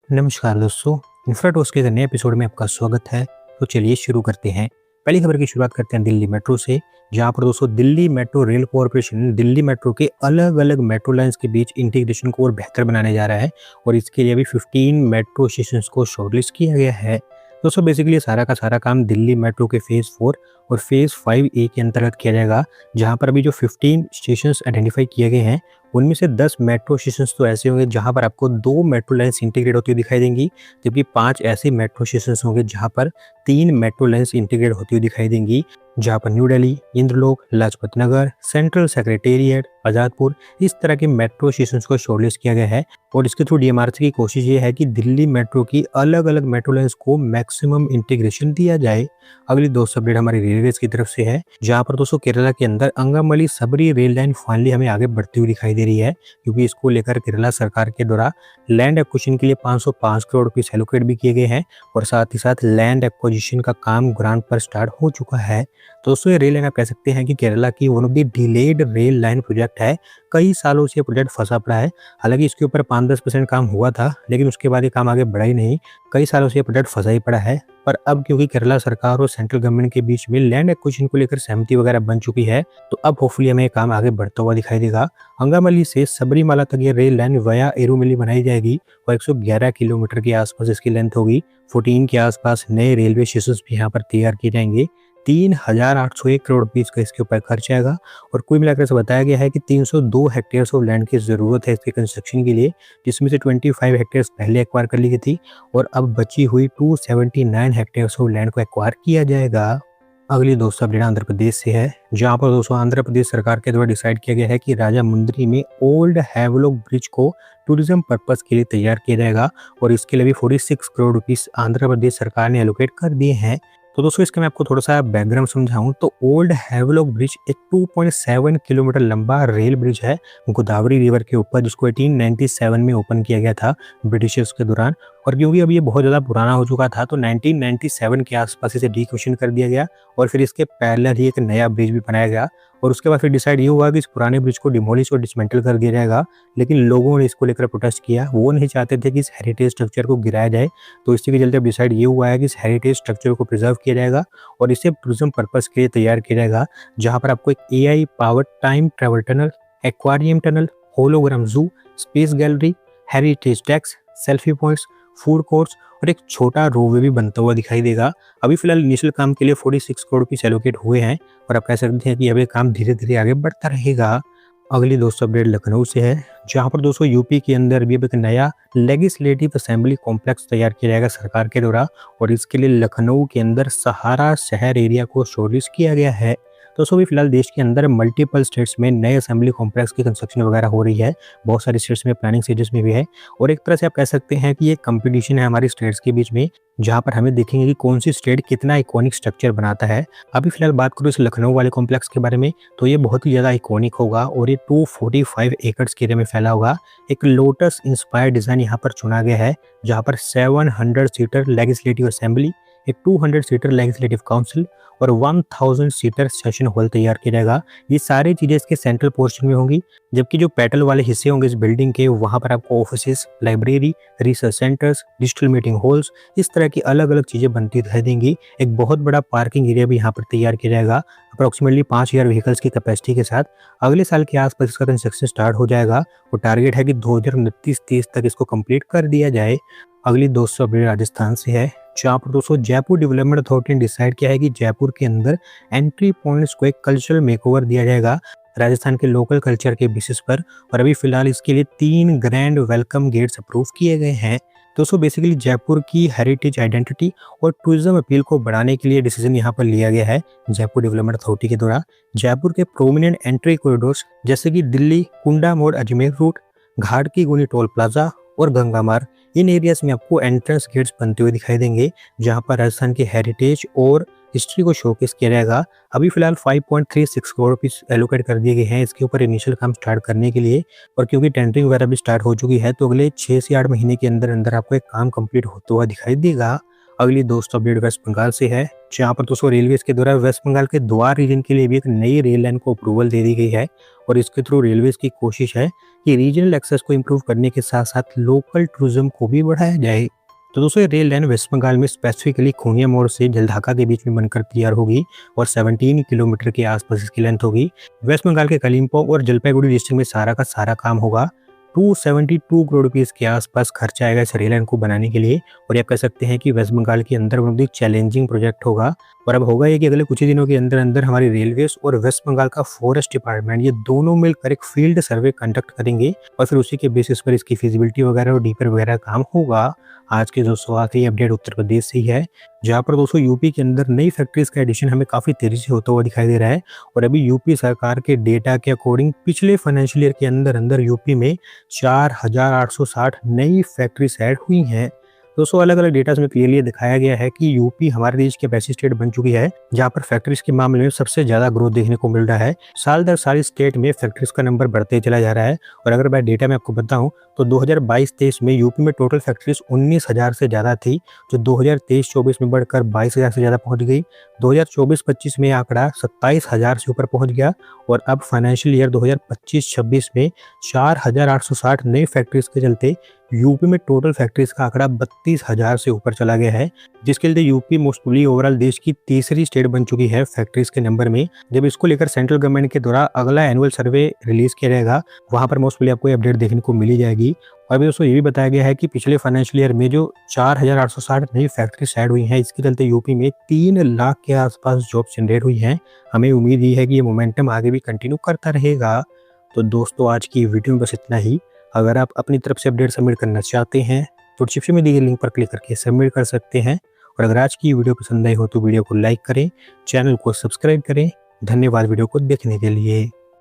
नमस्कार दोस्तों, इन्फ्राटॉक्स के नए एपिसोड में आपका स्वागत है। तो चलिए शुरू करते हैं। पहली खबर की शुरुआत करते हैं दिल्ली मेट्रो से, जहां पर दोस्तों दिल्ली मेट्रो रेल कॉरपोरेशन ने दिल्ली मेट्रो के अलग-अलग मेट्रो लाइन्स के बीच इंटीग्रेशन को और बेहतर बनाने जा रहा है और इसके लिए अभी 15 मेट्रो स्टेशंस को शॉर्टलिस्ट किया गया है। दोस्तों बेसिकली सारा का सारा काम दिल्ली मेट्रो के फेज़ 4 और फेज़ 5A के अंतर्गत किया जाएगा, जहां पर अभी जो 15 स्टेशंस आइडेंटिफाई किए गए हैं, उनमें से 10 मेट्रो स्टेशंस तो ऐसे होंगे जहां पर आपको 2 मेट्रो लाइन्स इंटीग्रेट होती हुई दिखाई देंगी, जबकि 5 ऐसे मेट्रो स्टेशंस होंगे जहां पर 3 मेट्रो लाइन्स इंटीग्रेट होती हुई दिखाई देंगी, जहां पर new Delhi, Indralok, Lajpat Nagar, central secretariat, Azadpur इस तरह के मेट्रो स्टेशंस को शॉर्टलिस्ट किया गया है। और इसके थ्रू डीएमआरसी की कोशिश ये है कि दिल्ली मेट्रो की अलग-अलग मेट्रो लाइन्स को मैक्सिमम इंटीग्रेशन दिया जाए। अगली दोस्तों अपडेट हमारी रेलवेज की तरफ से है, जहां पर दोस्तों केरला के अंदर अंगमली सबरी रेल लाइन फाइनली हमें आगे बढ़ती हुई दिखाई दे रही है, क्योंकि इसको लेकर केरला सरकार के द्वारा लैंड एक्विजिशन के लिए 505 करोड़ रुपए एलोकेट भी किए गए हैं और साथ ही साथ लैंड एक्विजिशन का काम ग्रांट पर स्टार्ट हो चुका है। दोस्तों ये रेल लाइन आप कह सकते हैं कि केरला की one of the delayed rail line project है। कई सालों से ये प्रोजेक्ट फंसा पड़ा है। हालांकि इसके ऊपर 5-10% काम हुआ था, लेकिन उसके बाद ये काम आगे बढ़ा ही नहीं। कई सालों से ये प्रोजेक्ट फंसा ही पड़ा है। पर अब क्योंकि केरला सरकार और सेंट्रल गवर्नमेंट के बीच में लैंड एक्विजिशन को लेकर सहमति वगैरह बन चुकी है, तो अब होपफुली हमें ये काम आगे बढ़ता हुआ दिखाई देगा। अंगामली से सबरीमाला तक ये रेल लाइन वया एरुमेली बनाई जाएगी और 111 किलोमीटर के आसपास इसकी लेंथ होगी। 14 के आसपास नए रेलवे स्टेशन भी यहाँ पर तैयार किए जाएंगे। 3,801 करोड़ रुपीज का इसके ऊपर खर्च आएगा और कुल मिलाकर से बताया गया है कि 302 हेक्टेयर्स ऑफ लैंड की जरूरत है इसके कंस्ट्रक्शन के लिए, जिसमें से 25 हेक्टेयर्स पहले एक्वायर कर ली गई थी और अब बची हुई 279 हेक्टेयर्स ऑफ लैंड को एक्वायर किया जाएगा। अगली दोस्तों अपडेट आंध्र प्रदेश से है, जहां पर दोस्तों आंध्र प्रदेश सरकार के द्वारा डिसाइड किया गया है कि राजा मुंद्री में ओल्ड हैवलॉक ब्रिज को टूरिज्म पर्पस के लिए तैयार किया जाएगा और इसके लिए भी 46 करोड़ रुपीस आंध्र प्रदेश सरकार ने एलोकेट कर दिए हैं। तो दोस्तों इसका मैं आपको थोड़ा सा बैकग्राउंड समझाऊं तो ओल्ड हैवलॉक ब्रिज एक 2.7 किलोमीटर लंबा रेल ब्रिज है गोदावरी रिवर के ऊपर, जिसको 1897 में ओपन किया गया था ब्रिटिशर्स के दौरान। और क्योंकि अब ये बहुत ज़्यादा पुराना हो चुका था, तो 1997 के आसपास इसे डीकमीशन कर दिया गया और फिर इसके पैरेलल ही एक नया ब्रिज भी बनाया गया। और उसके बाद फिर डिसाइड ये हुआ कि इस पुराने ब्रिज को डिमोलिश और डिसमेंटल कर दिया जाएगा, लेकिन लोगों ने इसको लेकर प्रोटेस्ट किया। वो नहीं चाहते थे कि इस हेरिटेज स्ट्रक्चर को गिराया जाए, तो इसी के चलते अब डिसाइड ये हुआ है कि इस हेरिटेज स्ट्रक्चर को प्रिजर्व किया जाएगा और इसे टूरिज्म पर्पस के लिए तैयार किया जाएगा, जहाँ पर आपको एक AI powered time travel tunnel, aquarium tunnel, hologram zoo, space gallery, heritage desk, selfie points, food courts और एक छोटा रोपवे भी बनता हुआ दिखाई देगा। अभी फिलहाल इनिशियल काम के लिए 46 करोड़ रुपीस एलोकेट हुए हैं और आप कह सकते हैं कि अब ये काम धीरे धीरे आगे बढ़ता रहेगा। अगली दोस्तों अपडेट लखनऊ से है, जहां पर दोस्तों यूपी के अंदर भी अब एक नया लेजिस्लेटिव असेंबली कॉम्प्लेक्स तैयार किया जाएगा सरकार के द्वारा और इसके लिए लखनऊ के अंदर सहारा शहर एरिया को शॉर्टलिस्ट किया गया है। दोस्तों अभी फिलहाल देश के अंदर मल्टीपल स्टेट्स में नए असेंबली कॉम्प्लेक्स की कंस्ट्रक्शन वगैरह हो रही है। बहुत सारी स्टेट्स में प्लानिंग स्टेजेस में भी है और एक तरह से आप कह सकते हैं कि ये कंपटीशन है हमारी स्टेट्स के बीच में, जहां पर हमें देखेंगे कि कौन सी स्टेट कितना आइकॉनिक स्ट्रक्चर बनाता है। अभी फिलहाल बात करूँ इस लखनऊ वाले कॉम्प्लेक्स के बारे में, तो ये बहुत ही ज़्यादा आइकॉनिक होगा और ये 245 एकड़ के एरिया में फैला होगा। एक लोटस इंस्पायर्ड डिज़ाइन यहाँ पर चुना गया है, जहाँ पर 700 सीटर लेजिस्लेटिव असेंबली, एक 200 सीटर लेजिस्लेटिव काउंसिल और 1000 सीटर सेशन हॉल तैयार किया जाएगा। ये सारी चीज़ें इसके सेंट्रल पोर्शन में होंगी, जबकि जो पेटल वाले हिस्से होंगे इस बिल्डिंग के, वहाँ पर आपको offices, library, research centres, digital meeting halls इस तरह की अलग अलग चीज़ें बनती दिखाई देंगी। एक बहुत बड़ा पार्किंग एरिया भी यहाँ पर तैयार किया जाएगा अप्रोक्सीमेटली 5000 व्हीकल्स की कैपेसिटी के साथ। अगले साल के आसपास इसका कंस्ट्रक्शन स्टार्ट हो जाएगा और टारगेट है कि 2029-30 तक इसको कंप्लीट कर दिया जाए। अगली 200 अपडेट राजस्थान से है, जहाँ पर दोस्तों जयपुर डेवलपमेंट अथॉरिटी ने डिसाइड किया है कि जयपुर के अंदर एंट्री पॉइंट्स को एक कल्चरल मेकओवर दिया जाएगा राजस्थान के लोकल कल्चर के बेसिस पर। और अभी फिलहाल इसके लिए 3 ग्रैंड वेलकम गेट्स अप्रूव किए गए हैं। दोस्तों बेसिकली जयपुर की हेरिटेज आइडेंटिटी और टूरिज्म अपील को बढ़ाने के लिए डिसीजन यहाँ पर लिया गया है जयपुर डेवलपमेंट अथॉरिटी के द्वारा। जयपुर के प्रोमिनेंट एंट्री कॉरिडोर्स जैसे कि दिल्ली कुंडा मोड़ अजमेर रूट, घाट की गुनी टोल प्लाजा और गंगा मार्ग, इन एरियाज में आपको एंट्रेंस गेट्स बनते हुए दिखाई देंगे, जहां पर राजस्थान के हेरिटेज और हिस्ट्री को शोकेस किया जाएगा। अभी फिलहाल 5.36 करोड़ रुपीस एलोकेट कर दिए गए हैं इसके ऊपर इनिशियल काम स्टार्ट करने के लिए। और क्योंकि टेंडरिंग वगैरह भी स्टार्ट हो चुकी है, तो अगले 6 से 8 महीने के अंदर अंदर आपको एक काम कंप्लीट होता हुआ दिखाई देगा। अगली दोस्तों अपडेट वेस्ट बंगाल से है, जहाँ पर दोस्तों रेलवेज के द्वारा वेस्ट बंगाल के द्वार रीजन के लिए भी एक नई रेल लाइन को अप्रूवल दे दी गई है और इसके थ्रू रेलवेज की कोशिश है कि रीजनल एक्सेस को इम्प्रूव करने के साथ साथ लोकल टूरिज्म को भी बढ़ाया जाए। तो दोस्तों ये रेल लाइन वेस्ट बंगाल में स्पेसिफिकली खूनिया मोड़ से जलढाका के बीच में बनकर तैयार होगी और 17 किलोमीटर के आसपास इसकी लेंथ होगी। वेस्ट बंगाल के कलिम्पोंग और जलपाईगुड़ी डिस्ट्रिक्ट में सारा का सारा काम होगा। 272 करोड़ रुपीस के आसपास खर्चा आएगा इस रेल लाइन को बनाने के लिए और ये आप कह सकते हैं कि वेस्ट बंगाल के अंदर बहुत ही चैलेंजिंग प्रोजेक्ट होगा। और अब होगा ये कि अगले कुछ ही दिनों के अंदर अंदर हमारी रेलवेज और वेस्ट बंगाल का फॉरेस्ट डिपार्टमेंट ये दोनों मिलकर एक फील्ड सर्वे कंडक्ट करेंगे और फिर उसी के बेसिस पर इसकी फिजिबिलिटी वगैरह और डीपर वगैरह काम होगा। आज के दोस्तों आखिरी अपडेट उत्तर प्रदेश से ही है, जहाँ पर दोस्तों यूपी के अंदर नई फैक्ट्रीज का एडिशन हमें काफी तेजी से होता हुआ दिखाई दे रहा है। और अभी यूपी सरकार के डेटा के अकॉर्डिंग पिछले फाइनेंशियल ईयर के अंदर अंदर यूपी में 4860 नई फैक्ट्रीज ऐड हुई हैं। दोस्तों अलग अलग डेटा में क्लियरली दिखाया गया है कि यूपी हमारे देश की ऐसी स्टेट बन चुकी है जहां पर फैक्ट्रीज के मामले में सबसे ज्यादा ग्रोथ देखने को मिल रहा है। साल दर साल स्टेट में फैक्ट्रीज का नंबर बढ़ते चला जा रहा है। और अगर मैं डेटा में आपको बताऊं तो 2022-23 में यूपी में टोटल फैक्ट्रीज 19,000 से ज्यादा थी, जो 2023-24 में बढ़कर 22,000 से ज्यादा पहुंच गई। 2024-25 में आंकड़ा 27,000 से ऊपर पहुंच गया और अब फाइनेंशियल ईयर 2025-26 में 4,860 नई फैक्ट्रीज के चलते यूपी में टोटल फैक्ट्रीज का आंकड़ा 32,000 से ऊपर चला गया है, जिसके लिए यूपी मोस्टली ओवरऑल देश की तीसरी स्टेट बन चुकी है फैक्ट्रीज के नंबर में। जब इसको लेकर सेंट्रल गवर्नमेंट के द्वारा अगला एनुअल सर्वे रिलीज किया जाएगा, वहां पर मोस्टली आपको अपडेट देखने को मिली जाएगी। और अभी दोस्तों ये भी बताया गया है कि पिछले फाइनेंशियल ईयर में जो 4,860 नई फैक्ट्रीज ऐड हुई हैं, इसके चलते यूपी में 3 लाख के आसपास जॉब जनरेट हुई हैं। हमें उम्मीद ये है कि ये मोमेंटम आगे भी कंटिन्यू करता रहेगा। तो दोस्तों आज की वीडियो में बस इतना ही। अगर आप अपनी तरफ से अपडेट सबमिट करना चाहते हैं तो डिस्क्रिप्शन में दी गई लिंक पर क्लिक करके सबमिट कर सकते हैं। और अगर आज की वीडियो पसंद आई हो तो वीडियो को लाइक करें, चैनल को सब्सक्राइब करें। धन्यवाद वीडियो को देखने के लिए।